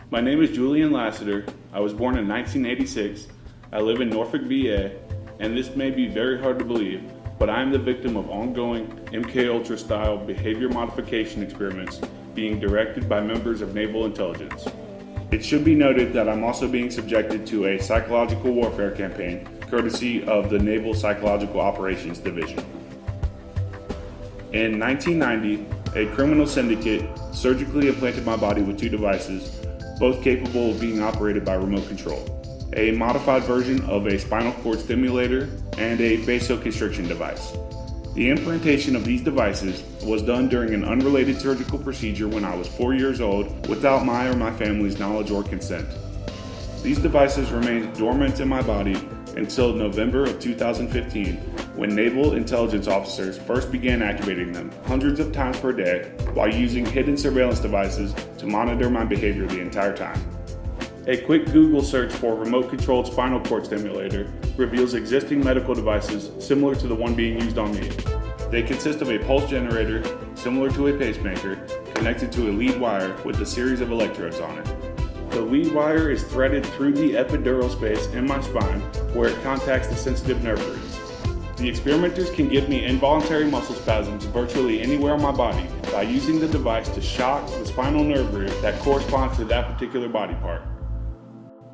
My name is Julian Lassiter. I was born in 1986. I live in Norfolk, VA, and this may be very hard to believe, but I am the victim of ongoing MK Ultra-style behavior modification experiments being directed by members of naval intelligence. It should be noted that I'm also being subjected to a psychological warfare campaign, courtesy of the Naval Psychological Operations Division. In 1990, a criminal syndicate surgically implanted my body with two devices, both capable of being operated by remote control: a modified version of a spinal cord stimulator and a vasoconstriction device. The implantation of these devices was done during an unrelated surgical procedure when I was 4 years old without my or my family's knowledge or consent. These devices remained dormant in my body until November of 2015, when naval intelligence officers first began activating them hundreds of times per day while using hidden surveillance devices to monitor my behavior the entire time. A quick Google search for remote-controlled spinal cord stimulator reveals existing medical devices similar to the one being used on me. They consist of a pulse generator, similar to a pacemaker, connected to a lead wire with a series of electrodes on it. The lead wire is threaded through the epidural space in my spine, where it contacts the sensitive nerve roots. The experimenters can give me involuntary muscle spasms virtually anywhere on my body by using the device to shock the spinal nerve root that corresponds to that particular body part.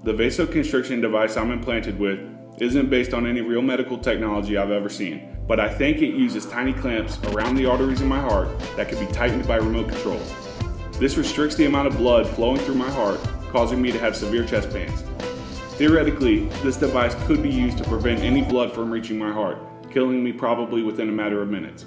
The vasoconstriction device I'm implanted with isn't based on any real medical technology I've ever seen, but I think it uses tiny clamps around the arteries in my heart that can be tightened by remote control. This restricts the amount of blood flowing through my heart, causing me to have severe chest pains. Theoretically, this device could be used to prevent any blood from reaching my heart, killing me probably within a matter of minutes.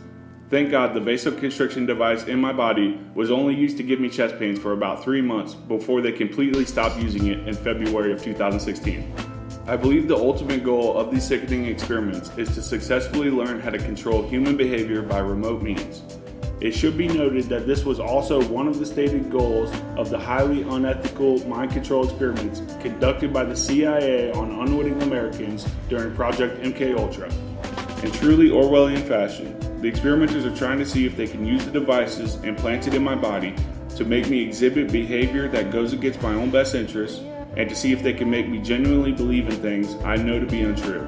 Thank God the vasoconstriction device in my body was only used to give me chest pains for about 3 months before they completely stopped using it in February of 2016. I believe the ultimate goal of these sickening experiments is to successfully learn how to control human behavior by remote means. It should be noted that this was also one of the stated goals of the highly unethical mind control experiments conducted by the CIA on unwitting Americans during Project MK Ultra. In truly Orwellian fashion, the experimenters are trying to see if they can use the devices implanted in my body to make me exhibit behavior that goes against my own best interests, and to see if they can make me genuinely believe in things I know to be untrue.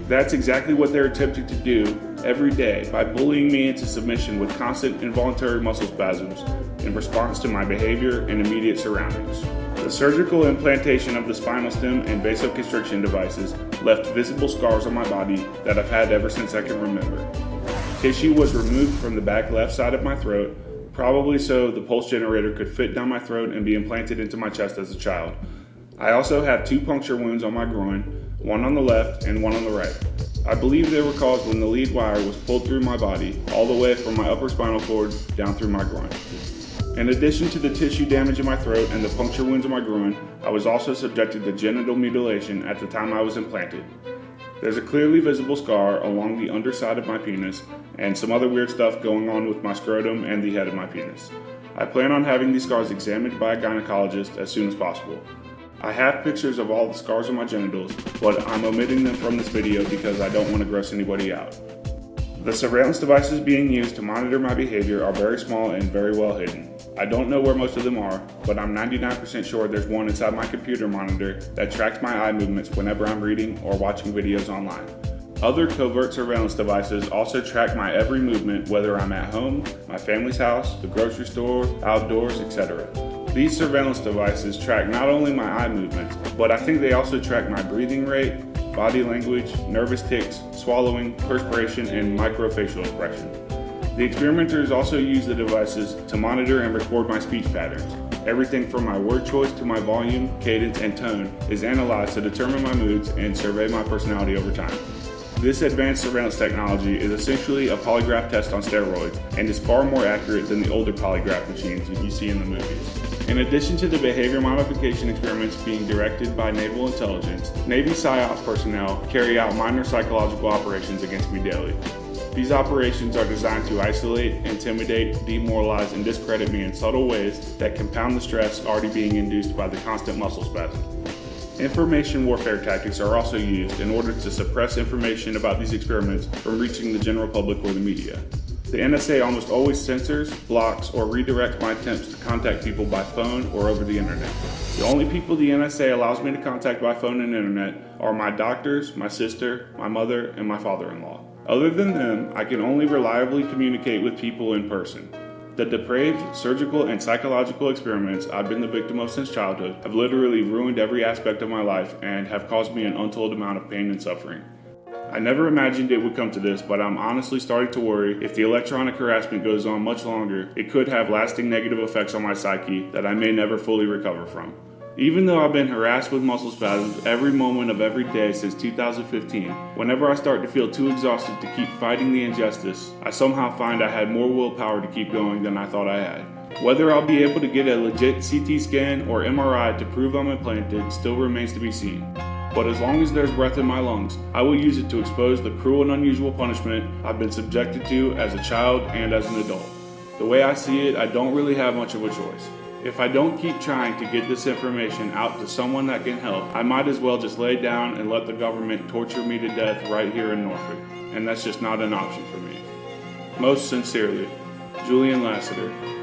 That's exactly what they're attempting to do every day by bullying me into submission with constant involuntary muscle spasms in response to my behavior and immediate surroundings. The surgical implantation of the spinal stem and vasoconstriction devices left visible scars on my body that I've had ever since I can remember. Tissue was removed from the back left side of my throat, probably so the pulse generator could fit down my throat and be implanted into my chest as a child. I also have 2 puncture wounds on my groin, one on the left and one on the right. I believe they were caused when the lead wire was pulled through my body, all the way from my upper spinal cord down through my groin. In addition to the tissue damage in my throat and the puncture wounds on my groin, I was also subjected to genital mutilation at the time I was implanted. There's a clearly visible scar along the underside of my penis, and some other weird stuff going on with my scrotum and the head of my penis. I plan on having these scars examined by a gynecologist as soon as possible. I have pictures of all the scars on my genitals, but I'm omitting them from this video because I don't want to gross anybody out. The surveillance devices being used to monitor my behavior are very small and very well hidden. I don't know where most of them are, but I'm 99% sure there's one inside my computer monitor that tracks my eye movements whenever I'm reading or watching videos online. Other covert surveillance devices also track my every movement, whether I'm at home, my family's house, the grocery store, outdoors, etc. These surveillance devices track not only my eye movements, but I think they also track my breathing rate, body language, nervous tics, swallowing, perspiration, and microfacial expression. The experimenters also use the devices to monitor and record my speech patterns. Everything from my word choice to my volume, cadence, and tone is analyzed to determine my moods and survey my personality over time. This advanced surveillance technology is essentially a polygraph test on steroids and is far more accurate than the older polygraph machines you see in the movies. In addition to the behavior modification experiments being directed by naval intelligence, Navy PSYOPs personnel carry out minor psychological operations against me daily. These operations are designed to isolate, intimidate, demoralize, and discredit me in subtle ways that compound the stress already being induced by the constant muscle spasms. Information warfare tactics are also used in order to suppress information about these experiments from reaching the general public or the media. The NSA almost always censors, blocks, or redirects my attempts to contact people by phone or over the internet. The only people the NSA allows me to contact by phone and internet are my doctors, my sister, my mother, and my father-in-law. Other than them, I can only reliably communicate with people in person. The depraved surgical and psychological experiments I've been the victim of since childhood have literally ruined every aspect of my life and have caused me an untold amount of pain and suffering. I never imagined it would come to this, but I'm honestly starting to worry if the electronic harassment goes on much longer, it could have lasting negative effects on my psyche that I may never fully recover from. Even though I've been harassed with muscle spasms every moment of every day since 2015, whenever I start to feel too exhausted to keep fighting the injustice, I somehow find I had more willpower to keep going than I thought I had. Whether I'll be able to get a legit CT scan or MRI to prove I'm implanted still remains to be seen. But as long as there's breath in my lungs, I will use it to expose the cruel and unusual punishment I've been subjected to as a child and as an adult. The way I see it, I don't really have much of a choice. If I don't keep trying to get this information out to someone that can help, I might as well just lay down and let the government torture me to death right here in Norfolk, and that's just not an option for me. Most sincerely, Julian Lassiter.